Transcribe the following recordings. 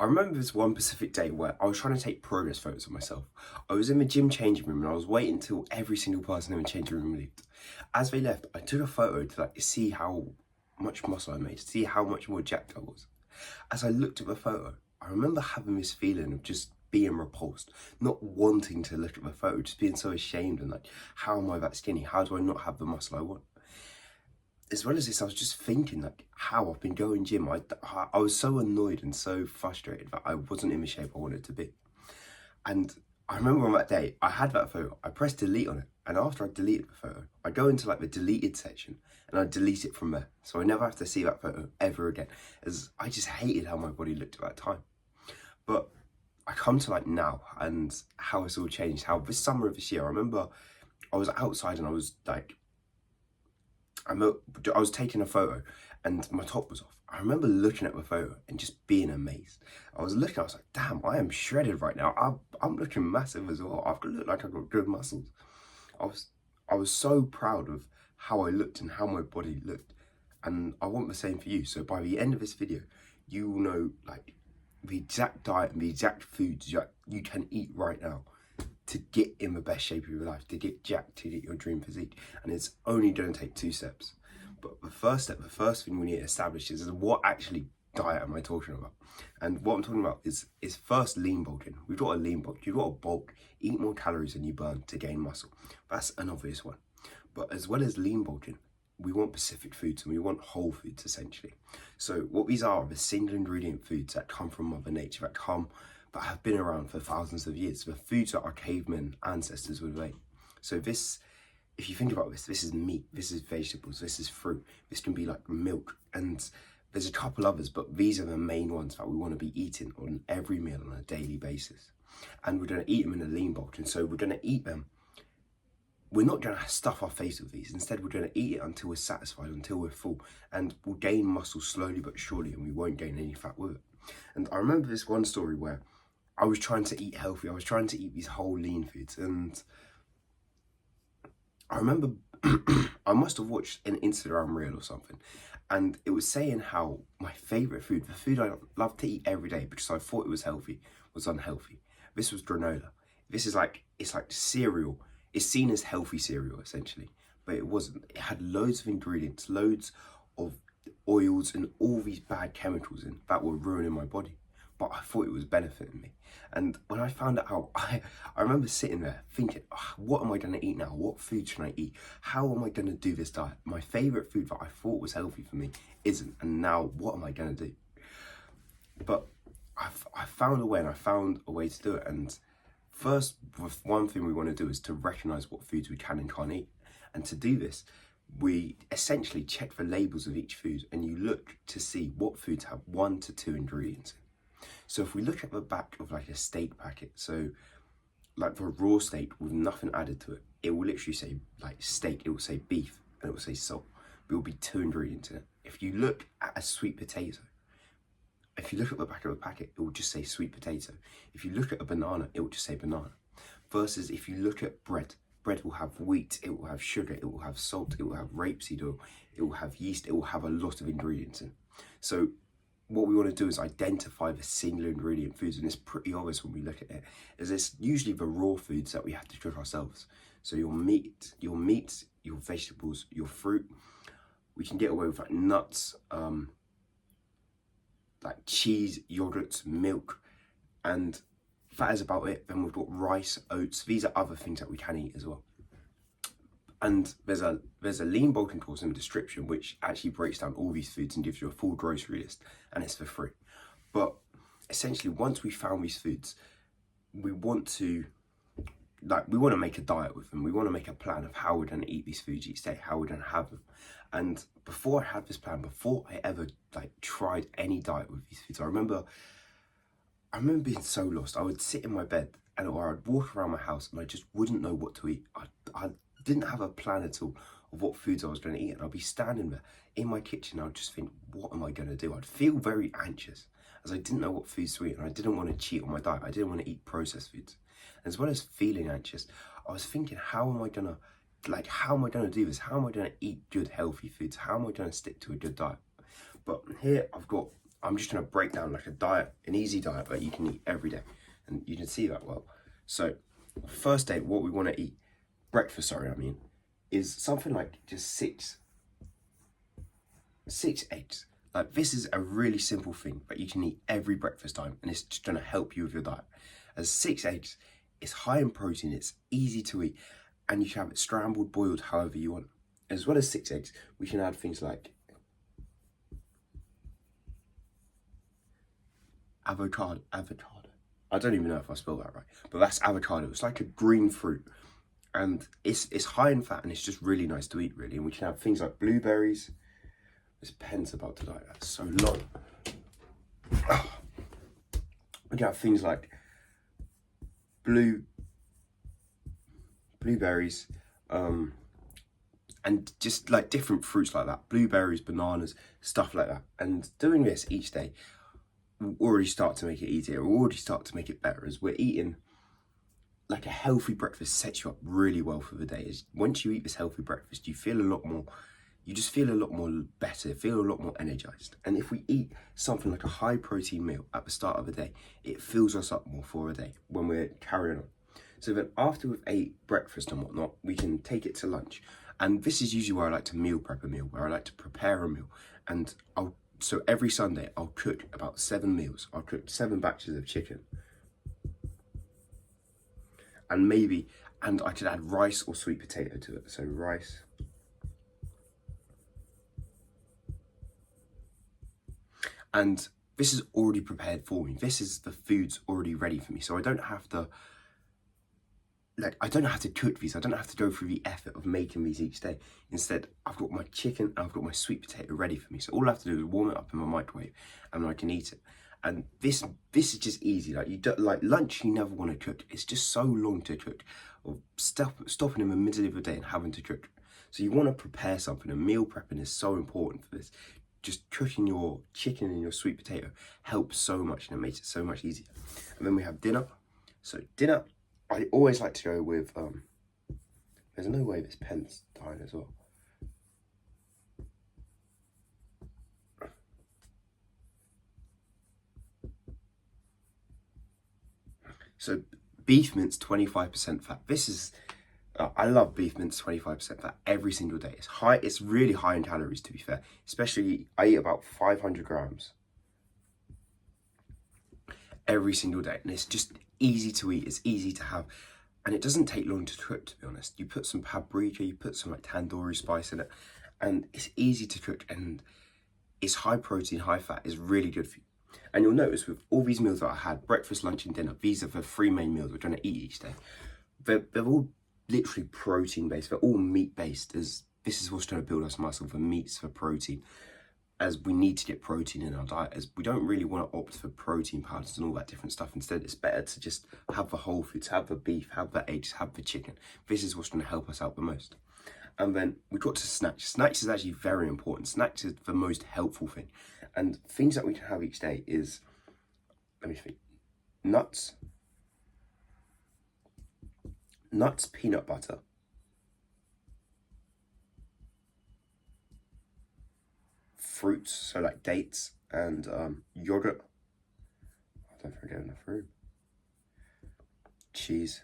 I remember this one specific day where I was trying to take progress photos of myself. I was in the gym changing room and I was waiting until every single person in the changing room left. As they left, I took a photo to see how much muscle I made, to see how much more jacked I was. As I looked at the photo, I remember having this feeling of just being repulsed, not wanting to look at the photo, just being so ashamed and how am I that skinny? How do I not have the muscle I want? As well as this, I was just thinking how I've been going gym. I was so annoyed and so frustrated that I wasn't in the shape I wanted to be. And I remember on that day, I had that photo, I pressed delete on it. And after I deleted the photo, I go into the deleted section and I delete it from there. So I never have to see that photo ever again, as I just hated how my body looked at that time. But I come to now and how it's all changed, how this summer of this year, I remember I was outside and I was I was taking a photo and my top was off. I remember looking at the photo and just being amazed. I was like, damn, I am shredded right now. I'm looking massive as well. I've looked like I've got good muscles. I was so proud of how I looked and how my body looked. And I want the same for you. So by the end of this video, you will know the exact diet and the exact foods you can eat right now to get in the best shape of your life, to get jacked, to get your dream physique. And it's only going to take 2 steps. But the first thing we need to establish is what actually diet am I talking about? And what I'm talking about is first lean bulking. We've got a lean bulk. You've got to bulk, eat more calories than you burn to gain muscle. That's an obvious one. But as well as lean bulking, we want specific foods and we want whole foods essentially. So what these are the single ingredient foods that come from Mother Nature, that have been around for thousands of years, the foods that our cavemen ancestors would make. So this, if you think about this is meat, this is vegetables, this is fruit, this can be milk, and there's a couple others, but these are the main ones that we want to be eating on every meal on a daily basis. And we're going to eat them in a lean bulk, and so we're going to eat them. We're not going to stuff our face with these. Instead, we're going to eat it until we're satisfied, until we're full, and we'll gain muscle slowly but surely, and we won't gain any fat with it. And I remember this one story where I was trying to eat healthy. I was trying to eat these whole lean foods. And I remember I must have watched an Instagram reel or something. And it was saying how my favourite food, the food I love to eat every day because I thought it was healthy, was unhealthy. This was granola. This is it's like cereal. It's seen as healthy cereal essentially, but it wasn't. It had loads of ingredients, loads of oils and all these bad chemicals in that were ruining my body. But I thought it was benefiting me. And when I found it out, I remember sitting there thinking, what am I going to eat now? What food should I eat? How am I going to do this diet? My favourite food that I thought was healthy for me isn't. And now what am I going to do? But I found a way, and I found a way to do it. And first, one thing we want to do is to recognise what foods we can and can't eat. And to do this, we essentially check the labels of each food and you look to see what foods have 1 to 2 ingredients in. So if we look at the back of a steak packet, so the raw steak with nothing added to it, it will literally say steak, it will say beef, and it will say salt. There will be 2 ingredients in it. If you look at a sweet potato, if you look at the back of the packet, it will just say sweet potato. If you look at a banana, it will just say banana. Versus if you look at bread, bread will have wheat, it will have sugar, it will have salt, it will have rapeseed oil, it will have yeast, it will have a lot of ingredients in. So what we want to do is identify the single ingredient foods, and it's pretty obvious when we look at it, is it's usually the raw foods that we have to cook ourselves. So your meat, your vegetables, your fruit. We can get away with nuts, cheese, yogurt, milk, and that is about it. Then we've got rice, oats. These are other things that we can eat as well. And there's a lean bulking course in the description which actually breaks down all these foods and gives you a full grocery list, and it's for free. But essentially, once we found these foods, we want to make a diet with them. We want to make a plan of how we're going to eat these foods each day, how we're going to have them. And before I had this plan, before I ever tried any diet with these foods, I remember being so lost. I would sit in my bed or I'd walk around my house and I just wouldn't know what to eat. I didn't have a plan at all of what foods I was going to eat, and I'd be standing there in my kitchen. I'd just think, what am I going to do? I'd feel very anxious as I didn't know what foods to eat, and I didn't want to cheat on my diet. I didn't want to eat processed foods. As well as feeling anxious, I was thinking, how am I going to do this? How am I going to eat good, healthy foods? How am I going to stick to a good diet? But here I've got I'm just going to break down like a diet, an easy diet that you can eat every day. And you can see that well. So first day, what we want to eat, breakfast, sorry, I mean, is something like just six eggs. Like this is a really simple thing that you can eat every breakfast time, and it's just going to help you with your diet. As 6 eggs, it's high in protein, it's easy to eat, and you can have it scrambled, boiled, however you want. As well as 6 eggs, we can add things like avocado. I don't even know if I spelled that right, but that's avocado. It's like a green fruit, and it's high in fat, and it's just really nice to eat, really. And we can have things like blueberries. This pen's about to die. That's so long. We can have things like blueberries, and just like different fruits like that. Blueberries, bananas, stuff like that. And doing this each day will already start to make it easier. We'll already start to make it better as we're eating. Like a healthy breakfast sets you up really well for the day. Is once you eat this healthy breakfast, you just feel a lot more better, feel a lot more energized. And if we eat something like a high protein meal at the start of the day, it fills us up more for a day when we're carrying on. So then after we've ate breakfast and whatnot, we can take it to lunch. And this is usually where I like to meal prep a meal, where I like to prepare a meal. And so every Sunday I'll cook about 7 meals. I'll cook 7 batches of chicken. And I could add rice or sweet potato to it. So rice. And this is already prepared for me. The food's already ready for me. So I don't have to cook these. I don't have to go through the effort of making these each day. Instead, I've got my chicken and I've got my sweet potato ready for me. So all I have to do is warm it up in my microwave and I can eat it. And this is just easy. Like lunch, you never want to cook. It's just so long to cook, or stopping in the middle of the day and having to cook. So you want to prepare something, and meal prepping is so important for this. Just cooking your chicken and your sweet potato helps so much, and it makes it so much easier. And then we have dinner. So dinner, I always like to go with, there's no way this pen's dying as well. So beef mince, 25% fat. I love beef mince, 25% fat every single day. It's really high in calories, to be fair. Especially, I eat about 500 grams every single day. And it's just easy to eat, it's easy to have. And it doesn't take long to cook, to be honest. You put some paprika, you put some like tandoori spice in it, and it's easy to cook, and it's high protein, high fat, it's really good for you. And you'll notice with all these meals that I had, breakfast, lunch and dinner, these are the 3 main meals we're trying to eat each day. They're all literally protein based, they're all meat based, as this is what's trying to build us muscle, for meats, for protein, as we need to get protein in our diet, as we don't really want to opt for protein powders and all that different stuff. Instead, it's better to just have the whole foods, have the beef, have the eggs, have the chicken. This is what's going to help us out the most. And then we got to snacks. Snacks is actually very important. Snacks is the most helpful thing. And things that we can have each day is, let me think, nuts, peanut butter, fruits, so like dates, and yogurt. I don't think I get enough room. Cheese.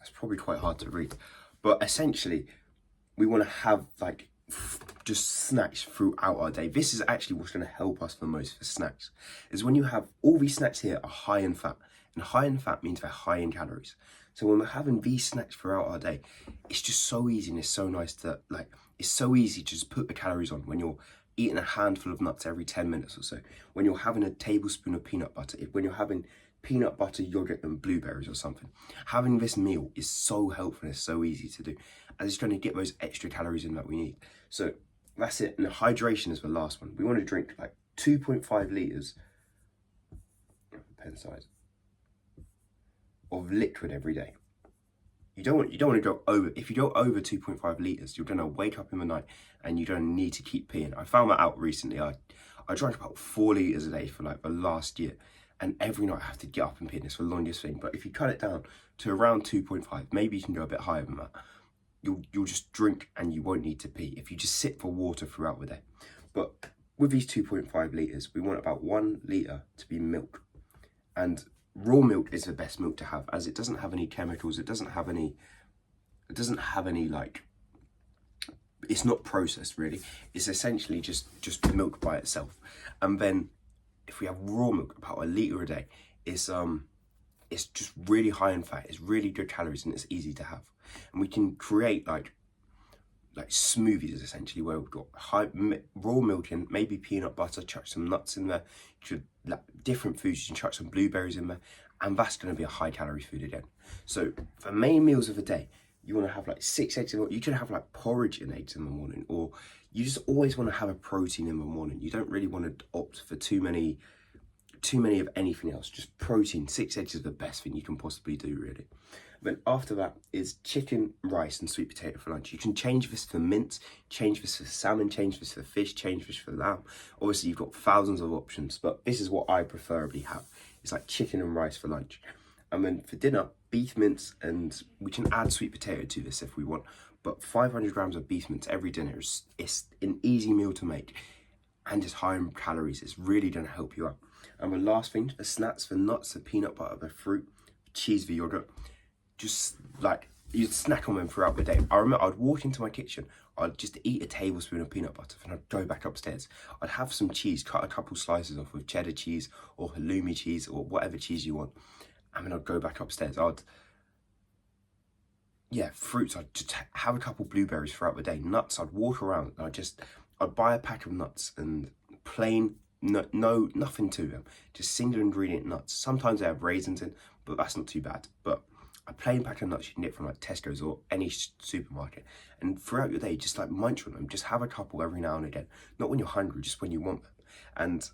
That's probably quite hard to read. But essentially, we want to have like just snacks throughout our day. This is actually what's going to help us the most for snacks, is when you have all these snacks here are high in fat, and high in fat means they're high in calories. So when we're having these snacks throughout our day, it's just so easy, and it's so nice to it's so easy to just put the calories on when you're eating a handful of nuts every 10 minutes or so, when you're having a tablespoon of peanut butter, when you're having peanut butter, yogurt and blueberries or something. Having this meal is so helpful, it's so easy to do, and it's trying to get those extra calories in that we need. So that's it. And hydration is the last one. We want to drink like 2.5 litres, pen size, of liquid every day. You don't want to go over. If you go over 2.5 litres, you're going to wake up in the night and you're going to need to keep peeing. I found that out recently. I drank about 4 litres a day for like the last year, and every night I have to get up and pee, and it's the longest thing. But if you cut it down to around 2.5, maybe you can go a bit higher than that, you'll just drink and you won't need to pee if you just sit for water throughout the day. But with these 2.5 litres, we want about 1 litre to be milk. And raw milk is the best milk to have, as it doesn't have any chemicals, it doesn't have any like, it's not processed really. It's essentially just milk by itself. And then if we have raw milk, about 1 litre a day, it's just really high in fat, it's really good calories, and it's easy to have. And we can create like smoothies essentially, where we've got raw milk in, maybe peanut butter, chuck some nuts in there, like different foods, you can chuck some blueberries in there, and that's going to be a high calorie food again. So for main meals of the day, you want to have like 6 eggs in the morning. You can have like porridge and eggs in the morning, or you just always want to have a protein in the morning. You don't really want to opt for too many of anything else. Just protein. 6 eggs is the best thing you can possibly do, really. Then after that is chicken, rice and sweet potato for lunch. You can change this for mince, change this for salmon, change this for fish, change this for lamb. Obviously you've got thousands of options, but this is what I preferably have. It's like chicken and rice for lunch. And then for dinner, beef mince, and we can add sweet potato to this if we want, but 500 grams of beef mince every dinner is an easy meal to make, and it's high in calories. It's really going to help you out. And the last thing, the snacks, for nuts, the peanut butter, the fruit, cheese, the yogurt, just like you'd snack on them throughout the day. I remember I'd walk into my kitchen, I'd just eat a tablespoon of peanut butter, and I'd go back upstairs. I'd have some cheese, cut a couple slices off with cheddar cheese or halloumi cheese or whatever cheese you want, and then I'd go back upstairs. Fruits, I'd just have a couple blueberries throughout the day. Nuts, I'd walk around and I'd buy a pack of nuts, and plain, nothing to them, just single ingredient nuts. Sometimes they have raisins in, but that's not too bad. But a plain pack of nuts you can get from like Tesco's or any supermarket, and throughout your day just like munch on them. Just have a couple every now and again, not when you're hungry, just when you want them. And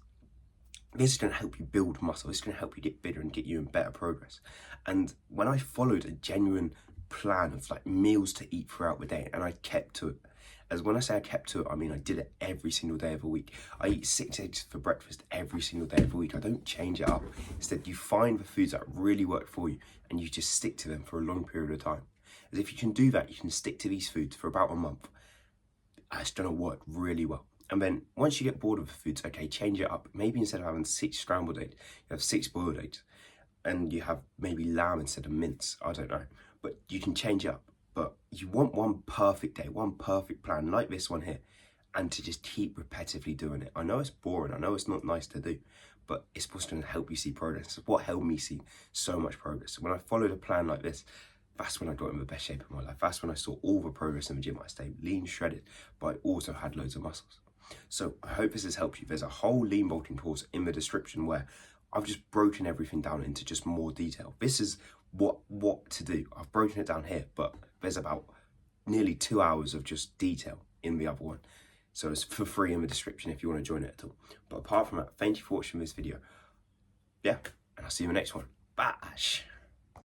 this is going to help you build muscle. This is going to help you get bigger and get you in better progress. And when I followed a genuine plan of like meals to eat throughout the day, and I kept to it, as when I say I kept to it, I mean I did it every single day of the week. I eat 6 eggs for breakfast every single day of the week. I don't change it up. Instead, you find the foods that really work for you, and you just stick to them for a long period of time. As if you can do that, you can stick to these foods for about a month. It's going to work really well. And then once you get bored of the foods, okay, change it up. Maybe instead of having 6 scrambled eggs, you have 6 boiled eggs, and you have maybe lamb instead of mince. I don't know, but you can change it up. But you want one perfect day, one perfect plan like this one here, and to just keep repetitively doing it. I know it's boring, I know it's not nice to do, but it's what's going to help you see progress. It's what helped me see so much progress. When I followed a plan like this, that's when I got in the best shape of my life. That's when I saw all the progress in the gym. I stayed lean, shredded, but I also had loads of muscles. So I hope this has helped you. There's a whole lean bolting course in the description where I've just broken everything down into just more detail. This is what to do. I've broken it down here, but there's about nearly 2 hours of just detail in the other one. So it's for free in the description if you want to join it at all. But apart from that, thank you for watching this video. Yeah, and I'll see you in the next one. Bash!